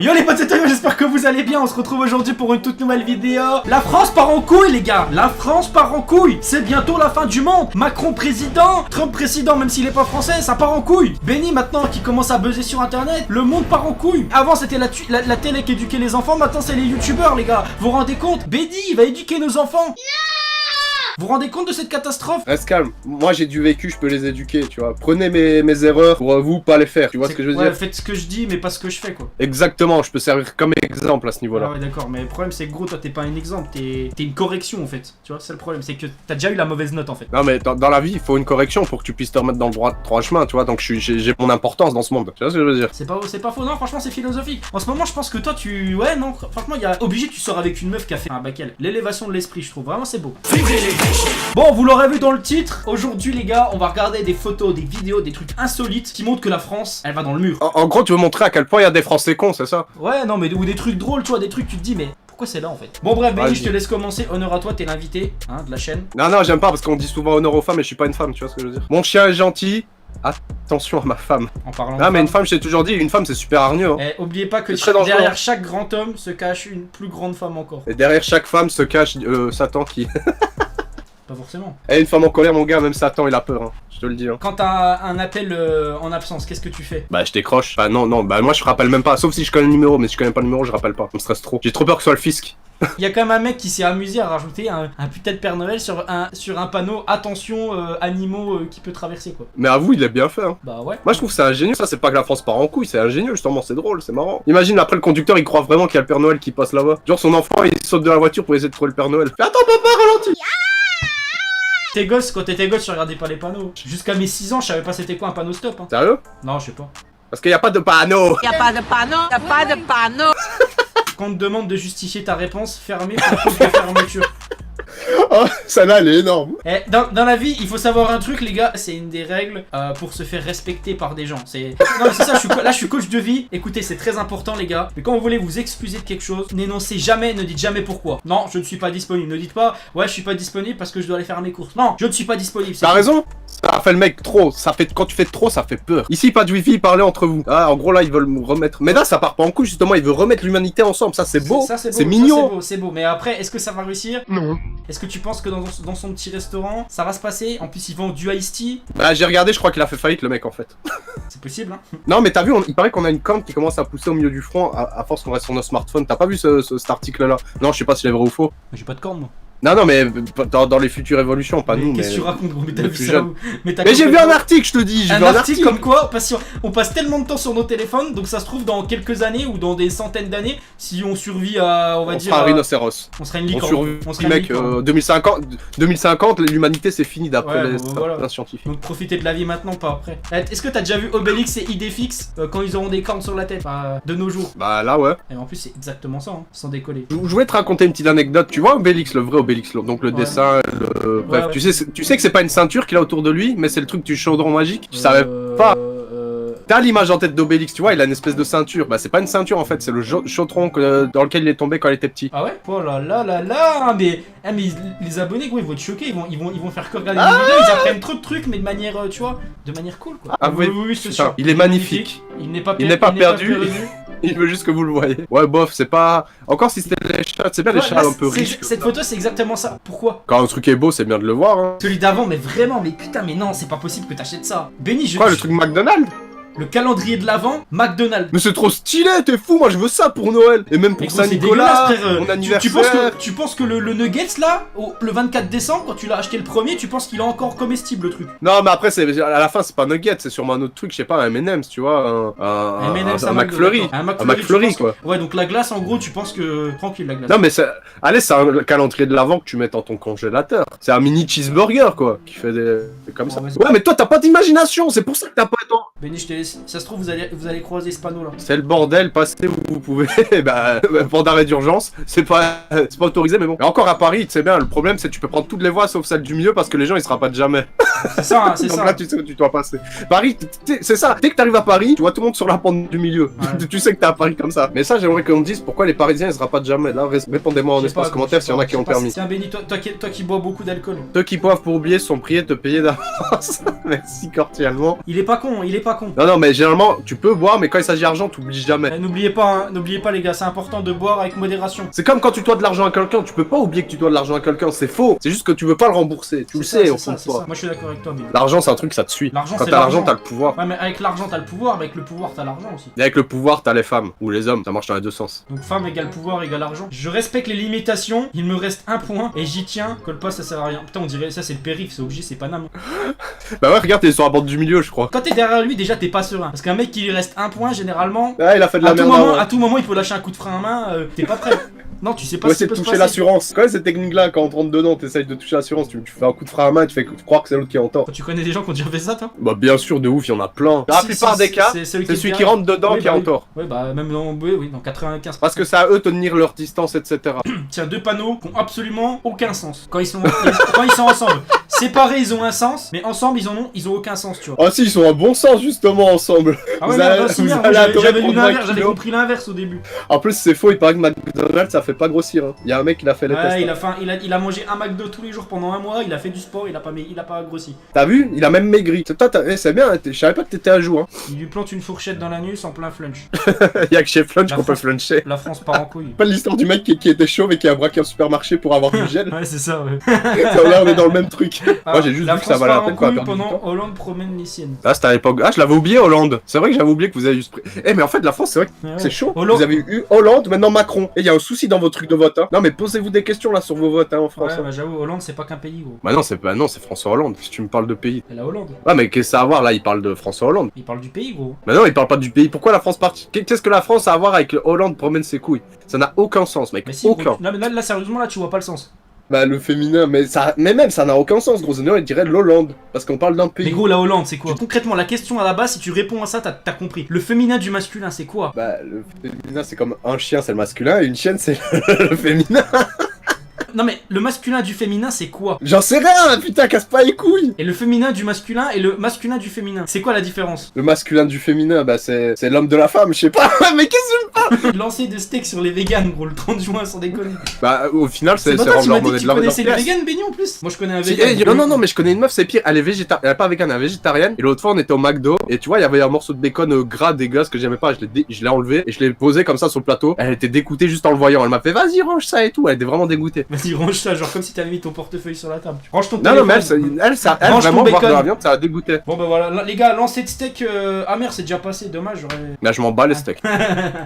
Yo les potes, c'est Toyo, j'espère que vous allez bien. On se retrouve aujourd'hui pour une toute nouvelle vidéo. La France part en couille les gars. La France part en couille. C'est bientôt la fin du monde. Macron président, Trump président, même s'il est pas français, ça part en couille. Benny maintenant qui commence à buzzer sur internet, le monde part en couille. Avant c'était la télé qui éduquait les enfants, maintenant c'est les youtubeurs les gars. Vous vous rendez compte? Benny il va éduquer nos enfants. Vous vous rendez compte de cette catastrophe? Reste calme, moi j'ai du vécu, je peux les éduquer, tu vois. Prenez mes erreurs pour vous pas les faire, tu vois ce que je veux dire? Faites ce que je dis mais pas ce que je fais quoi. Exactement, je peux servir comme exemple à ce niveau-là. Ah ouais d'accord, mais le problème c'est que gros toi t'es pas un exemple, t'es une correction en fait. Tu vois, c'est le problème, c'est que t'as déjà eu la mauvaise note en fait. Non mais dans la vie, il faut une correction pour que tu puisses te remettre dans le droit chemin, tu vois. Donc j'ai mon importance dans ce monde, tu vois ce que je veux dire? C'est pas faux, non franchement c'est philosophique. En ce moment je pense que toi tu... Ouais non, franchement il y a... Obligé tu sors avec une meuf qui a fait un bac L. L'élévation de l'esprit je trouve, vraiment c'est beau. Bon vous l'aurez vu dans le titre, aujourd'hui les gars on va regarder des photos, des vidéos, des trucs insolites qui montrent que la France elle va dans le mur. En gros tu veux montrer à quel point il y a des Français cons, c'est ça? Ouais non mais ou des trucs drôles, tu vois, des trucs tu te dis mais... Pourquoi c'est là en fait? Bon bref Benny, je te laisse commencer, honneur à toi, t'es l'invité hein, de la chaîne. Non j'aime pas parce qu'on dit souvent honneur aux femmes et je suis pas une femme, tu vois ce que je veux dire? Mon chien est gentil, attention à ma femme. En parlant mais une femme, je t'ai toujours dit, une femme c'est super hargneux hein. Oubliez pas que derrière chaque grand homme se cache une plus grande femme encore. Et derrière chaque femme se cache Satan qui... Pas forcément. Et une femme en colère, mon gars, même Satan il a peur, hein. Je te le dis. Hein. Quand t'as un appel en absence, qu'est-ce que tu fais? Bah je décroche. Bah non, bah moi je rappelle même pas, sauf si je connais le numéro, mais si je connais pas le numéro, je rappelle pas. Ça me stresse trop. J'ai trop peur que ce soit le fisc. Il y a quand même un mec qui s'est amusé à rajouter un putain de Père Noël sur un panneau attention animaux qui peut traverser quoi. Mais avoue, il est bien fait hein. Bah ouais. Moi je trouve que c'est ingénieux, ça c'est pas que la France part en couille, c'est ingénieux justement, c'est drôle, c'est marrant. Imagine après le conducteur il croit vraiment qu'il y a le Père Noël qui passe là-bas. Genre son enfant il saute de la voiture pour essayer de trouver le Père Noël. Mais attends papa, ralentis. T'es gosse, quand t'étais gosse, tu regardais pas les panneaux. Jusqu'à mes 6 ans, je savais pas c'était quoi un panneau stop. Hein. Sérieux? Non, je sais pas. Parce qu'il y a pas de panneau. Y a pas de panneau, y a pas de panneau. Quand on te demande de justifier ta réponse, fermée pour toute la fermeture. Oh, celle-là elle est énorme. Dans la vie, il faut savoir un truc les gars, c'est une des règles pour se faire respecter par des gens. Non mais c'est ça, là je suis coach de vie. Écoutez, c'est très important les gars. Mais quand vous voulez vous excuser de quelque chose, n'énoncez jamais, ne dites jamais pourquoi. Non, je ne suis pas disponible. Ne dites pas, ouais je suis pas disponible parce que je dois aller faire mes courses. Non, je ne suis pas disponible. T'as raison. Ça fait le mec trop, quand tu fais trop, ça fait peur. Ici, pas de wifi, parlez entre vous. Ah, en gros, là, ils veulent me remettre. Mais là, ça part pas en couille, justement, ils veulent remettre l'humanité ensemble. Ça, c'est beau. C'est mignon. C'est beau. Mais après, est-ce que ça va réussir? Non. Est-ce que tu penses que dans son petit restaurant, ça va se passer? En plus, ils vendent du iced tea. Bah, j'ai regardé, je crois qu'il a fait faillite, le mec, en fait. C'est possible, hein. Non, mais t'as vu, il paraît qu'on a une corne qui commence à pousser au milieu du front à force qu'on reste sur nos smartphones. T'as pas vu cet article-là? Non, je sais pas si c'est vrai ou faux. J'ai pas de corne, moi. Non, mais dans les futures évolutions, pas nous. Qu'est-ce que tu racontes, gros? Mais t'as vu ça où? Mais j'ai vu un article, je te dis. Un article comme quoi on passe tellement de temps sur nos téléphones, donc ça se trouve dans quelques années ou dans des centaines d'années, si on survit à, on va dire. On sera un rhinocéros. On sera une licorne. On sera mec, 2050, l'humanité c'est fini d'après les scientifiques. Donc profitez de la vie maintenant, pas après. Est-ce que t'as déjà vu Obélix et Idéfix quand ils auront des cornes sur la tête, de nos jours? Bah là, ouais. Et en plus, c'est exactement ça, hein, sans décoller. Je voulais te raconter une petite anecdote. Tu vois Obélix, le vrai Obélix, donc le dessin, bref, tu sais que c'est pas une ceinture qu'il a autour de lui, mais c'est le truc du chaudron magique. Tu savais pas? T'as l'image en tête d'Obélix, tu vois, il a une espèce de ceinture. Bah c'est pas une ceinture en fait, c'est le chaudron dans lequel il est tombé quand il était petit. Ah ouais? Oh là là là là, mais les abonnés gros ils vont être choqués, ils vont faire que regarder les vidéos, ils apprennent trop de trucs mais de manière, tu vois, de manière cool quoi. Ah oui, c'est sûr. Il est magnifique. Il n'est pas perdu. Il veut juste que vous le voyez. Ouais, bof, c'est pas... Encore si c'était les chats, c'est bien les chats un peu riches. Cette photo, c'est exactement ça. Pourquoi? Quand un truc est beau, c'est bien de le voir, hein. Celui d'avant, mais vraiment, mais putain, mais non, c'est pas possible que t'achètes ça. Benny, Quoi, le truc McDonald's? Le calendrier de l'avant, McDonald's. Mais c'est trop stylé, t'es fou, moi je veux ça pour Noël. Et même pour Saint-Nicolas, mon anniversaire. Tu penses que le Nuggets là, le 24 décembre, quand tu l'as acheté le premier, tu penses qu'il est encore comestible le truc? Non, mais après, à la fin, c'est pas Nuggets, c'est sûrement un autre truc, je sais pas, un M&M's, tu vois, un McFlurry. Un McFlurry, quoi. Ouais, donc la glace, en gros, tu penses que... Tranquille, la glace. Non, mais allez, c'est un calendrier de l'avant que tu mets dans ton congélateur. C'est un mini cheeseburger, quoi, qui fait des... comme ça. Ouais, mais toi, t'as pas d'imagination, c'est pour ça que t'as pas... Benny, je te laisse. Ça se trouve, vous allez croiser ce panneau là. C'est le bordel, passez où vous pouvez. Bah, pour d'arrêt d'urgence, c'est pas autorisé, mais bon. Mais encore à Paris, tu sais bien, le problème c'est que tu peux prendre toutes les voies sauf celle du milieu parce que les gens ils se rabattent jamais. C'est ça, hein, c'est ça. Donc là, tu sais où tu dois passer. Paris, c'est ça. Dès que t'arrives à Paris, tu vois tout le monde sur la pente du milieu. Ouais. Tu sais que t'es à Paris comme ça. Mais ça, j'aimerais qu'on me dise pourquoi les Parisiens ils se rabattent jamais. Là, répondez-moi en espace commentaire s'il y en a qui ont permis. Tiens, Benny, toi qui bois beaucoup d'alcool. Ceux qui boivent pour oublier sont priés de te payer d'avance. Merci cordialement. Il est pas con, il est pas con. Non, non, mais généralement, tu peux boire, mais quand il s'agit d'argent, t'oublies jamais. N'oubliez pas, hein, n'oubliez pas les gars, c'est important de boire avec modération. C'est comme quand tu dois de l'argent à quelqu'un, tu peux pas oublier que tu dois de l'argent à quelqu'un, c'est faux. C'est juste que tu veux pas le rembourser, tu le sais au fond de toi. Moi je suis d'accord avec toi, mais... L'argent, c'est un truc, ça te suit. L'argent, Quand c'est t'as l'argent, l'argent. t'as le pouvoir. Ouais, mais avec l'argent t'as le pouvoir, mais avec le pouvoir t'as l'argent aussi. Et avec le pouvoir, t'as les femmes ou les hommes, ça marche dans les deux sens. Donc femme égale pouvoir égale argent. Je respecte les limitations, il me reste un point et j'y tiens. Colle pas, ça sert à rien. Putain, on dirait ça c'est le périph', c'est obligé, c'est Paname. Bah ouais, regarde, t'es sur la bande du milieu, je crois. Quand t'es derrière lui, déjà t'es pas serein. Parce qu'un mec qui lui reste un point, généralement, Ah, il a fait de la merde. à tout moment il peut lâcher un coup de frein à main, t'es pas prêt. Non, tu sais pas Ouais, ce qui c'est peut se toucher passer. l'assurance. Quoi, cette technique-là, quand on te rentre dedans, t'essayes de toucher l'assurance, tu fais un coup de frein à main, tu fais croire que c'est l'autre qui est en tort. Tu connais des gens qui ont déjà fait ça, toi? Bah, bien sûr, de ouf, il y en a plein. Dans la plupart des cas, c'est celui qui rentre dedans Oui, qui est bah en oui. tort. Ouais, bah même dans, oui, dans 95%. Parce que c'est à eux de tenir leur distance, etc. Tiens, deux panneaux qui ont absolument aucun sens. Quand ils sont ensemble. Séparés, ils ont un sens, mais ensemble, ils ont aucun sens, tu vois. Oh si, ils sont à bon sens, justement, ensemble. Ah ouais, Vous merde, allez- bah, si, vous merde, allez moi, adorer j'avais lu prendre l'inverse, 20 j'avais kilos. compris l'inverse au début. En plus, c'est faux, il paraît que McDonald's, ça fait pas grossir. Hein. Il y a un mec qui l'a fait les tests. Ouais, il a mangé un McDo tous les jours pendant un mois, il a fait du sport, il a pas grossi. T'as vu? Il a même maigri. C'est bien, je savais pas que t'étais à jour. Hein. Il lui plante une fourchette dans l'anus en plein flunch. Il y a que chez Flunch La qu'on peut France- fluncher. La France part en couille. Pas l'histoire du mec qui était chauve et qui a braqué un supermarché pour avoir du gel. Ouais, c'est ça, ouais. Là, on est dans le même truc. Moi, j'ai juste La vu que ça France valait la part en peine qu'on a couille perdu du pendant temps. Hollande promène les siennes. Ah, c'était à l'époque. Ah, je l'avais oublié, Hollande. C'est vrai que j'avais oublié que vous avez juste pris. Eh, mais en fait, la France, c'est vrai que Ouais, ouais. c'est chaud. Hollande- Vous avez eu Hollande, maintenant Macron. Et il y a un souci dans vos trucs de vote. Hein. Non, mais posez-vous des questions là sur vos votes hein, en France. Ouais, hein. bah j'avoue, Hollande c'est pas qu'un pays, gros. Bah non, c'est François Hollande. Si tu me parles de pays. C'est la Hollande. Ouais, mais qu'est-ce que ça a à voir là? Il parle de François Hollande. Il parle du pays, gros. Bah non, il parle pas du pays. Pourquoi la France partit? Qu'est-ce que la France a à voir avec le Hollande promène ses couilles? Ça n'a aucun sens, mec. Mais si, Aucun. gros, là, sérieusement, là, tu vois pas le sens. Bah le féminin, mais même ça n'a aucun sens, gros. Sinon, il dirait l'Hollande. Parce qu'on parle d'un pays. Mais gros, la Hollande, c'est quoi? Concrètement, la question à la base, si tu réponds à ça, t'as compris. Le féminin du masculin, c'est quoi? Bah le féminin, c'est comme un chien, c'est le masculin, et une chienne, c'est le féminin. Non mais le masculin du féminin c'est quoi? J'en sais rien, putain, casse pas les couilles. Et le féminin du masculin et le masculin du féminin, c'est quoi la différence? Le masculin du féminin, bah c'est l'homme de la femme, je sais pas. Mais qu'est-ce que Lancer de steak sur les véganes gros le 30 juin sans déconner. Bah au final, c'est C'est pas toi qui rendre m'as leur dit que monnaie tu de leur connaissais les pièce. véganes Benny en plus? Moi je connais un Si, vegan. non, mais je connais une meuf, c'est pire, elle est végétarienne, elle est pas végane, elle est végétarienne. Et l'autre fois, on était au McDo, et tu vois, il y avait un morceau de bacon gras dégueulasse que j'aimais pas, je l'ai enlevé, et je l'ai posé comme ça sur le plateau. Elle était dégoûtée juste en le voyant, elle m'a fait vas-y, range ça et tout, elle était vraiment dégoûtée. Vas-y range ça, genre comme si t'avais mis ton portefeuille sur la table. Range ton Non, téléphone. mais elle Range ton vraiment, voir de bacon. la viande, ça a dégoûté. Bon bah voilà, les gars, lancer de steak amer c'est déjà passé, dommage, j'aurais... Là, je m'en bats les steaks.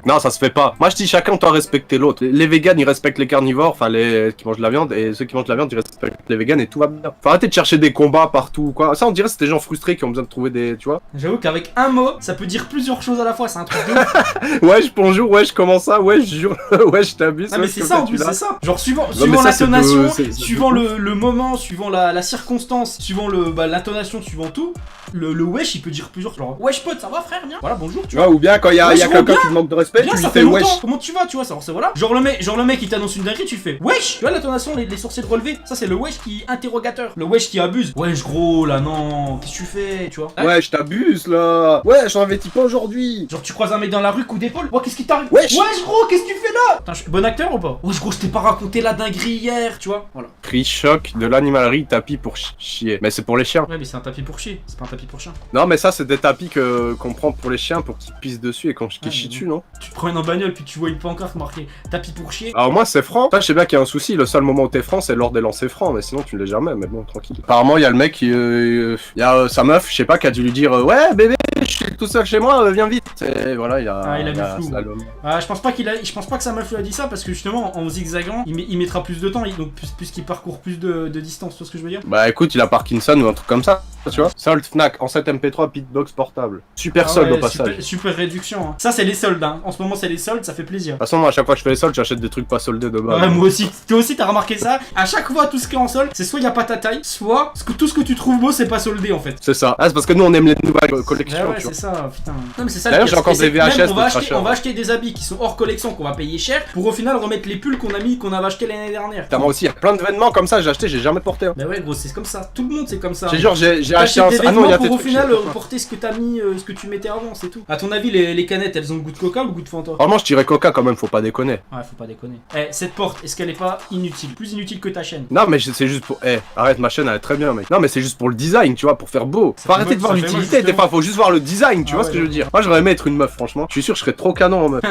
Non, ça se fait pas. Moi, je dis chacun doit respecter l'autre. Les véganes, ils respectent les carnivores, enfin les qui mangent de la viande, et ceux qui mangent de la viande, ils respectent les véganes et tout va bien. Faut arrêter de chercher des combats partout, quoi. Ça, on dirait que c'est des gens frustrés qui ont besoin de trouver des, tu vois. J'avoue qu'avec un mot, ça peut dire plusieurs choses à la fois, c'est un truc de ouf. Wesh, bonjour, wesh, comment ça? Wesh, je jure, wesh, t'abuses. Non mais wesh, c'est comme ça en tu plus, l'as. c'est ça. Genre suivant mais ça, c'est l'intonation, de- c'est suivant de le moment, suivant la circonstance, suivant l'intonation, suivant tout, le wesh il peut dire plusieurs genre wesh pote, ça va frère, bien. Voilà, bonjour, tu Tu vois, ou bien quand il y a, Wesh, quelqu'un bien. qui te manque de respect, Bien, tu lui ça fais fait wesh. longtemps. Comment tu vas, tu vois, ça, c'est voilà. Genre le mec il t'annonce une dinguerie, tu fais wesh. Tu vois l'intonation, les sourcils relevés, ça c'est le wesh qui interrogateur. Le wesh qui abuse. Wesh gros là non, qu'est-ce que tu fais, tu vois. Ouais, je t'abuse là. Ouais, j'en investis pas aujourd'hui. Genre tu croises un mec dans la rue, coup d'épaule. Oh qu'est-ce qui t'arrive? Wesh. Gros, qu'est-ce que tu fais là? Putain, je suis bon acteur ou pas? Wesh gros, je t'ai pas raconté la dinguerie hier, tu vois. Voilà. Cri choc de l'animalerie, tapis pour chier. Mais c'est pour les chiens. Ouais mais c'est un tapis pour chier, c'est pas un tapis pour chien. Non, mais ça, c'est des tapis qu'on prend pour les chiens pour qu'ils pissent dessus et qu'ils Ah, chient mais dessus, non? Tu te promènes en bagnole puis tu vois une pancarte marquée tapis pour chier. Alors moi c'est franc. Ça je sais bien qu'il y a un souci, le seul moment où t'es franc c'est lors des lancers francs, mais sinon tu ne l'es jamais, mais bon tranquille. Apparemment il y a le mec qui... il y a sa meuf, je sais pas, qui a dû lui dire ouais bébé je suis tout seul chez moi, viens vite. Et voilà, il y a... Ah, il a vu flou. slalom. Ah, je pense pas que sa meuf lui a dit ça parce que justement en zigzagant il mettra plus de temps, donc puisqu'il parcourt plus de distance, tu vois ce que je veux dire? Bah écoute, il a Parkinson ou un truc comme ça, tu vois. Solde Fnac, en 7 MP3, Pitbox portable. Super Ah solde ouais, au passage. super réduction. Hein. Ça c'est les soldes, hein. En ce moment c'est les soldes, ça fait plaisir. De toute façon moi à chaque fois que je fais les soldes, j'achète des trucs pas soldés de base. Ouais, moi aussi. Toi aussi, t'as remarqué ça? À chaque fois, tout ce qui est en solde, c'est soit y a pas ta taille, soit tout ce que tu trouves beau, c'est pas soldé en fait. C'est ça. Ah c'est parce que nous on aime les nouvelles collections, Ouais, tu vois. c'est ça, putain. Non, mais c'est ça. D'ailleurs, le pire, j'ai encore c'est des que même, VHS on va de acheter, Thrasher. on va acheter des habits qui sont hors collection, qu'on va payer cher, pour au final remettre les pulls qu'on avait acheté l'année dernière. Putain, moi aussi, il y a plein de vêtements comme ça, j'ai acheté, j'ai jamais porté. Hein. Bah ouais, gros, c'est comme ça. Tout le monde, c'est comme ça. J'ai genre, j'ai acheté t'achètes des Ah non, il y vêtements a pour au tes final trucs, je sais pas. porter ce que t'as mis, ce que tu mettais avant, c'est tout. À ton avis, les canettes, elles ont le goût de coca ou le goût de Fanta? Vraiment, je dirais Coca quand même, faut pas déconner. Ouais, faut pas déconner. Eh, cette porte, est-ce qu'elle est pas inutile? Plus inutile que ta chaîne. Non, mais c'est juste pour. Eh, arrête, ma chaîne elle est très bien, mec. Non, mais c'est juste pour le design, tu vois, pour faire beau. Ça Faut fait arrêter de moche, voir ça fait l'utilité, moche, des fois, faut juste voir le design, tu Ah vois ouais, ce que je veux d'accord. dire. Moi, j'aurais aimé être une meuf, franchement. Je suis sûr, je serais trop canon en meuf.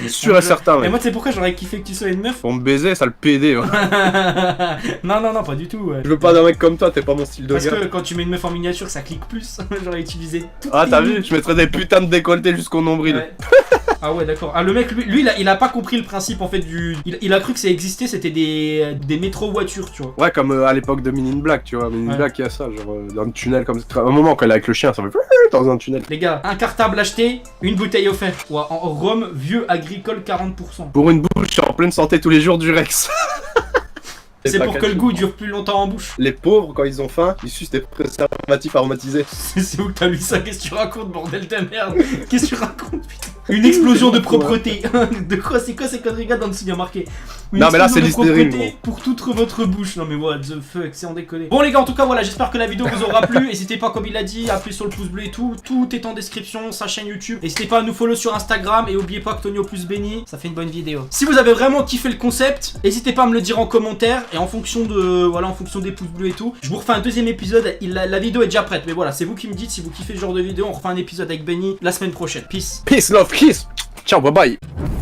Sûr et certain, Et mec. moi, tu sais pourquoi j'aurais kiffé que tu sois une meuf? Pour me baiser, ça le PD, ouais. Non, non, non, pas du tout, ouais. Je veux pas d'un mec comme toi, t'es pas mon style de Parce gars. que quand tu mets une meuf en miniature, ça clique plus. J'aurais utilisé tout. Ah, t'as vu, je mettrais des putains de décolletés jusqu'au nombril. Ouais. Ah ouais, d'accord. Ah, le mec, lui il a pas compris le principe en fait du. Il a cru que ça existait, c'était des métro voitures, tu vois. Ouais, comme à l'époque de Men in Black, tu vois. Men in Ouais. Black, il y a ça, genre dans le tunnel comme ça. À un moment, quand elle est avec le chien, ça fait dans un tunnel. Les gars, un cartable acheté, une bouteille offerte. Ouais, en rhum vieux agricole 40%. Pour une bouche, je suis en pleine santé tous les jours du Rex. C'est pas pour que le catchy. goût dure plus longtemps en bouche. Les pauvres, quand ils ont faim, ils sucent des préservatifs aromatisés. C'est où que t'as lu ça? Qu'est-ce que tu racontes, bordel de merde? Qu'est-ce que tu racontes, putain? Une explosion de propreté. De quoi? C'est quoi ces conneries? Regarde dans dessous, il y a marqué. Une Non, mais là, explosion c'est de l'hystérique, propreté pour toute votre bouche. Non mais what the fuck, c'est en déconner. Bon les gars, en tout cas voilà, j'espère que la vidéo vous aura plu. N'hésitez pas, comme il a dit, à appuyer sur le pouce bleu et tout. Tout est en description, sa chaîne YouTube. N'hésitez pas à nous follow sur Instagram et oubliez pas que Tonio plus béni, ça fait une bonne vidéo. Si vous avez vraiment kiffé le concept, n'hésitez pas à me le dire en commentaire et en fonction de voilà, en fonction des pouces bleus et tout, je vous refais un deuxième épisode. La vidéo est déjà prête, mais voilà, c'est vous qui me dites si vous kiffez ce genre de vidéo. On refait un épisode avec Benny la semaine prochaine. Peace. Peace, love, kiss. Ciao, bye bye.